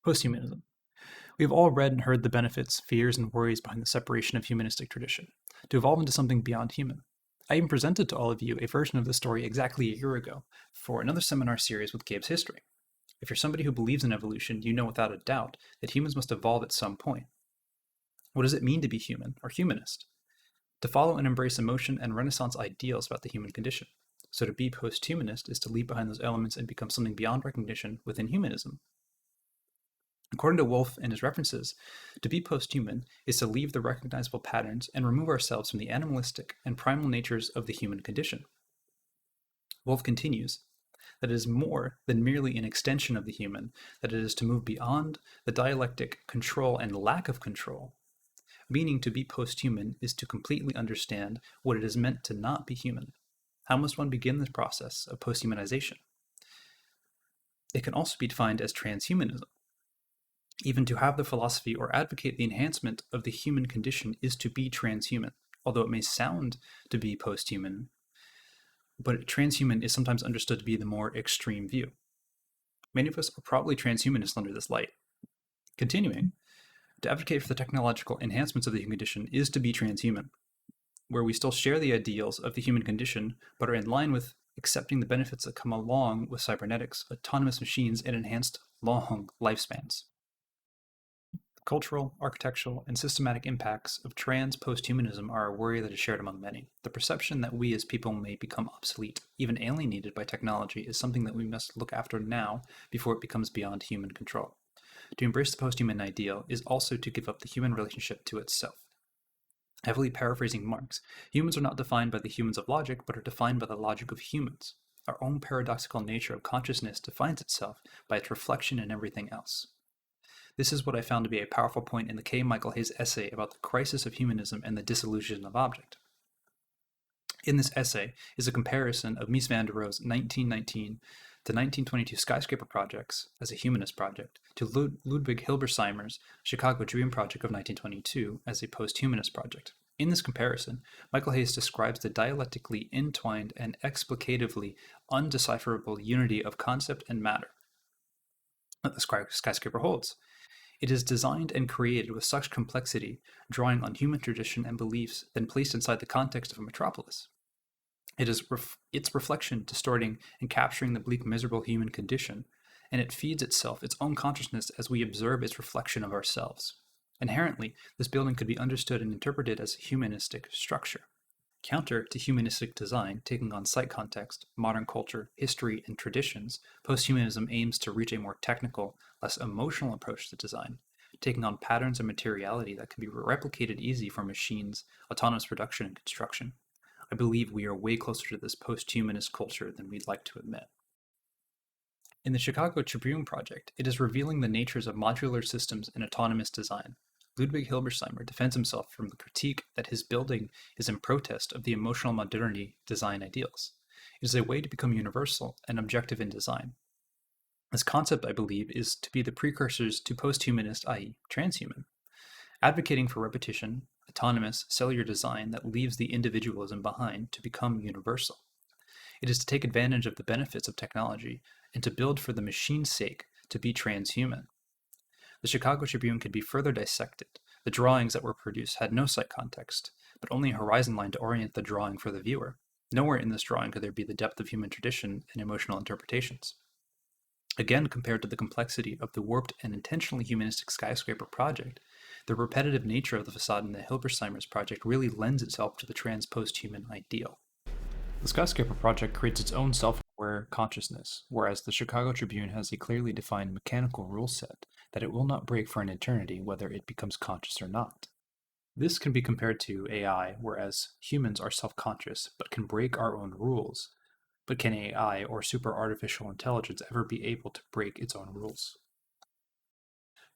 Posthumanism. We have all read and heard the benefits, fears, and worries behind the separation of humanistic tradition, to evolve into something beyond human. I even presented to all of you a version of the story exactly a year ago for another seminar series with Gabe's history. If you're somebody who believes in evolution, you know without a doubt that humans must evolve at some point. What does it mean to be human or humanist? To follow and embrace emotion and Renaissance ideals about the human condition. So to be post-humanist is to leave behind those elements and become something beyond recognition within humanism. According to Wolff and his references, to be post-human is to leave the recognizable patterns and remove ourselves from the animalistic and primal natures of the human condition. Wolff continues that it is more than merely an extension of the human, that it is to move beyond the dialectic control and lack of control, meaning to be post-human is to completely understand what it is meant to not be human. How must one begin this process of post-humanization? It can also be defined as transhumanism. Even to have the philosophy or advocate the enhancement of the human condition is to be transhuman, although it may sound to be posthuman, but transhuman is sometimes understood to be the more extreme view. Many of us are probably transhumanists under this light. Continuing, to advocate for the technological enhancements of the human condition is to be transhuman, where we still share the ideals of the human condition, but are in line with accepting the benefits that come along with cybernetics, autonomous machines, and enhanced long lifespans. Cultural, architectural, and systematic impacts of trans-posthumanism are a worry that is shared among many. The perception that we as people may become obsolete, even alienated by technology, is something that we must look after now before it becomes beyond human control. To embrace the posthuman ideal is also to give up the human relationship to itself. Heavily paraphrasing Marx, humans are not defined by the humans of logic, but are defined by the logic of humans. Our own paradoxical nature of consciousness defines itself by its reflection in everything else. This is what I found to be a powerful point in the K. Michael Hayes essay about the crisis of humanism and the disillusion of object. In this essay is a comparison of Mies van der Rohe's 1919 to 1922 skyscraper projects as a humanist project to Ludwig Hilbersheimer's Chicago Dream project of 1922 as a post-humanist project. In this comparison, Michael Hayes describes the dialectically entwined and explicatively undecipherable unity of concept and matter that the skyscraper holds. It is designed and created with such complexity, drawing on human tradition and beliefs, then placed inside the context of a metropolis. It is its reflection distorting and capturing the bleak, miserable human condition, and it feeds itself its own consciousness as we observe its reflection of ourselves. Inherently, this building could be understood and interpreted as a humanistic structure. Counter to humanistic design, taking on site context, modern culture, history, and traditions, posthumanism aims to reach a more technical, less emotional approach to design, taking on patterns and materiality that can be replicated easily for machines, autonomous production, and construction. I believe we are way closer to this post-humanist culture than we'd like to admit. In the Chicago Tribune project, it is revealing the natures of modular systems and autonomous design. Ludwig Hilbersheimer defends himself from the critique that his building is in protest of the emotional modernity design ideals. It is a way to become universal and objective in design. This concept, I believe, is to be the precursors to post-humanist, i.e., transhuman, advocating for repetition, autonomous, cellular design that leaves the individualism behind to become universal. It is to take advantage of the benefits of technology and to build for the machine's sake to be transhuman. The Chicago Tribune could be further dissected. The drawings that were produced had no site context, but only a horizon line to orient the drawing for the viewer. Nowhere in this drawing could there be the depth of human tradition and emotional interpretations. Again, compared to the complexity of the warped and intentionally humanistic skyscraper project, the repetitive nature of the facade in the Hilbersheimer's project really lends itself to the trans-post-human ideal. The skyscraper project creates its own self-aware consciousness, whereas the Chicago Tribune has a clearly defined mechanical rule set that it will not break for an eternity whether it becomes conscious or not. This can be compared to AI, whereas humans are self-conscious but can break our own rules. But can AI or super artificial intelligence ever be able to break its own rules?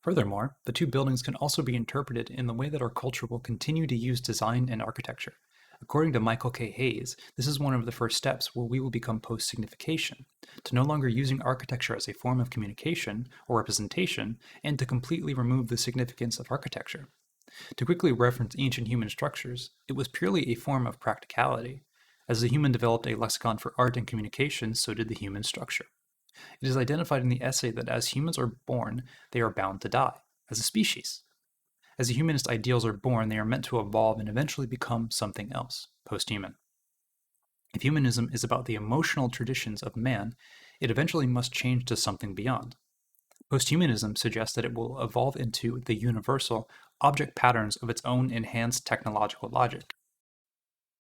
Furthermore, the two buildings can also be interpreted in the way that our culture will continue to use design and architecture. According to Michael K. Hayes, this is one of the first steps where we will become post-signification, to no longer using architecture as a form of communication or representation, and to completely remove the significance of architecture. To quickly reference ancient human structures, it was purely a form of practicality. As the human developed a lexicon for art and communication, so did the human structure. It is identified in the essay that as humans are born, they are bound to die, as a species. As the humanist ideals are born, they are meant to evolve and eventually become something else, post-human. If humanism is about the emotional traditions of man, it eventually must change to something beyond. Posthumanism suggests that it will evolve into the universal object patterns of its own enhanced technological logic.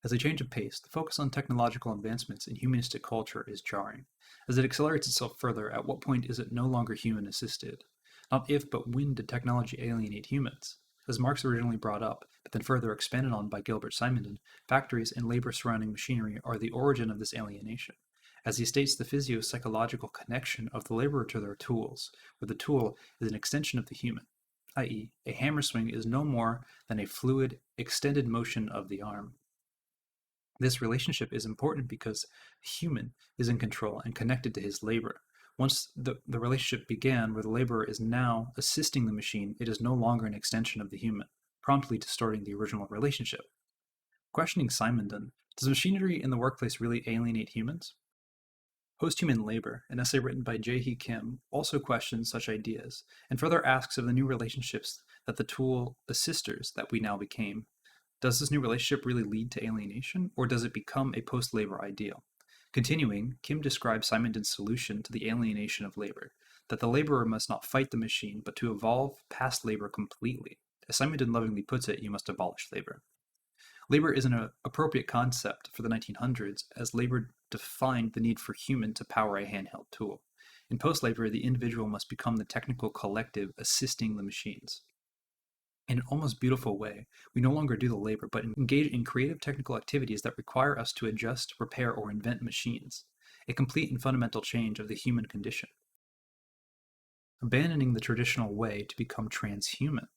As a change of pace, the focus on technological advancements in humanistic culture is jarring. As it accelerates itself further, at what point is it no longer human assisted? Not if, but when did technology alienate humans? As Marx originally brought up, but then further expanded on by Gilbert Simondon, factories and labor surrounding machinery are the origin of this alienation. As he states, the physio-psychological connection of the laborer to their tools, where the tool is an extension of the human, i.e., a hammer swing is no more than a fluid, extended motion of the arm. This relationship is important because the human is in control and connected to his labor. Once the relationship began where the laborer is now assisting the machine, it is no longer an extension of the human, promptly distorting the original relationship. Questioning Simondon, does machinery in the workplace really alienate humans? Posthuman Labor, an essay written by Jae-hee Kim, also questions such ideas, and further asks of the new relationships that the tool assisters that we now became. Does this new relationship really lead to alienation, or does it become a post-labor ideal? Continuing, Kim describes Simondon's solution to the alienation of labor, that the laborer must not fight the machine, but to evolve past labor completely. As Simondon lovingly puts it, you must abolish labor. Labor is an appropriate concept for the 1900s, as labor defined the need for human to power a handheld tool. In post-labor, the individual must become the technical collective assisting the machines. In an almost beautiful way, we no longer do the labor, but engage in creative technical activities that require us to adjust, repair, or invent machines, a complete and fundamental change of the human condition. Abandoning the traditional way to become transhuman.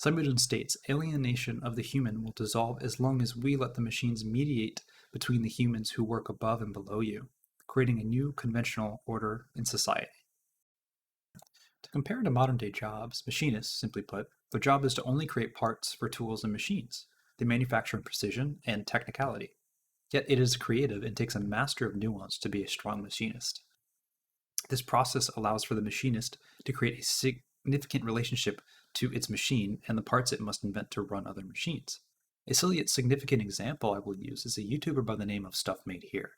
Simondon states, alienation of the human will dissolve as long as we let the machines mediate between the humans who work above and below you, creating a new conventional order in society. To compare to modern-day jobs, machinists, simply put, their job is to only create parts for tools and machines. They manufacture in precision and technicality. Yet it is creative and takes a master of nuance to be a strong machinist. This process allows for the machinist to create a significant relationship to its machine and the parts it must invent to run other machines. A silly yet significant example I will use is a YouTuber by the name of Stuff Made Here.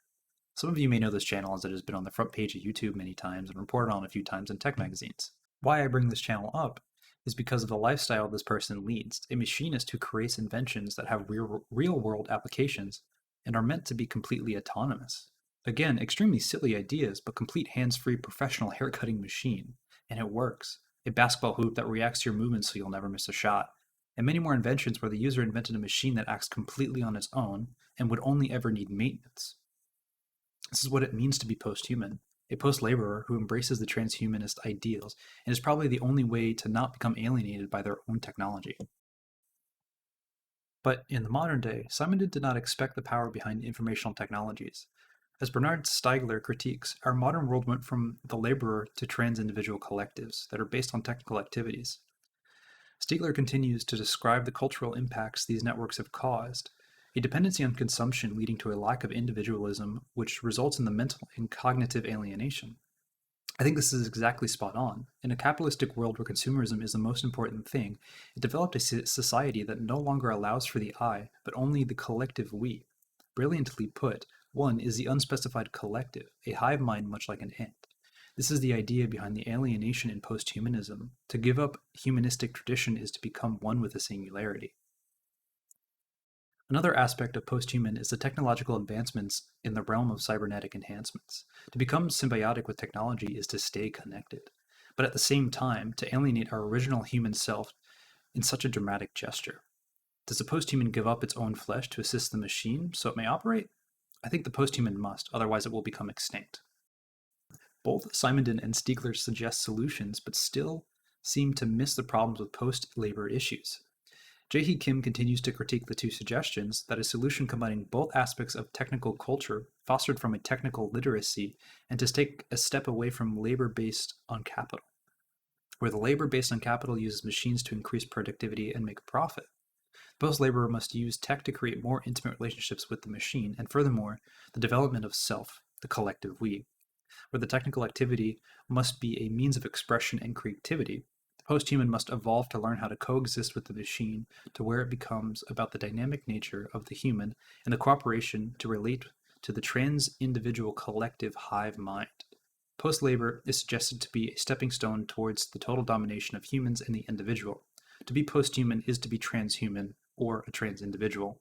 Some of you may know this channel as it has been on the front page of YouTube many times and reported on a few times in tech magazines. Why I bring this channel up is because of the lifestyle this person leads, a machinist who creates inventions that have real-world applications and are meant to be completely autonomous. Again, extremely silly ideas, but complete hands-free professional haircutting machine. And it works. A basketball hoop that reacts to your movements so you'll never miss a shot. And many more inventions where the user invented a machine that acts completely on its own and would only ever need maintenance. This is what it means to be post-human, a post-laborer who embraces the transhumanist ideals and is probably the only way to not become alienated by their own technology. But in the modern day, Simondon did not expect the power behind informational technologies. As Bernard Stiegler critiques, our modern world went from the laborer to trans-individual collectives that are based on technical activities. Stiegler continues to describe the cultural impacts these networks have caused, a dependency on consumption leading to a lack of individualism, which results in the mental and cognitive alienation. I think this is exactly spot on. In a capitalistic world where consumerism is the most important thing, it developed a society that no longer allows for the I, but only the collective we. Brilliantly put, one is the unspecified collective, a hive mind much like an ant. This is the idea behind the alienation in posthumanism. To give up humanistic tradition is to become one with the singularity. Another aspect of posthuman is the technological advancements in the realm of cybernetic enhancements. To become symbiotic with technology is to stay connected, but at the same time, to alienate our original human self in such a dramatic gesture. Does the posthuman give up its own flesh to assist the machine so it may operate? I think the posthuman must, otherwise it will become extinct. Both Simondon and Stiegler suggest solutions, but still seem to miss the problems with post-labor issues. Jae-hee Kim continues to critique the two suggestions that a solution combining both aspects of technical culture fostered from a technical literacy and to take a step away from labor based on capital, where the labor based on capital uses machines to increase productivity and make a profit. Post-laborer must use tech to create more intimate relationships with the machine, and furthermore, the development of self, the collective we. Where the technical activity must be a means of expression and creativity, the posthuman must evolve to learn how to coexist with the machine to where it becomes about the dynamic nature of the human and the cooperation to relate to the trans-individual collective hive mind. Post-labor is suggested to be a stepping stone towards the total domination of humans and the individual. To be posthuman is to be transhuman or a trans-individual.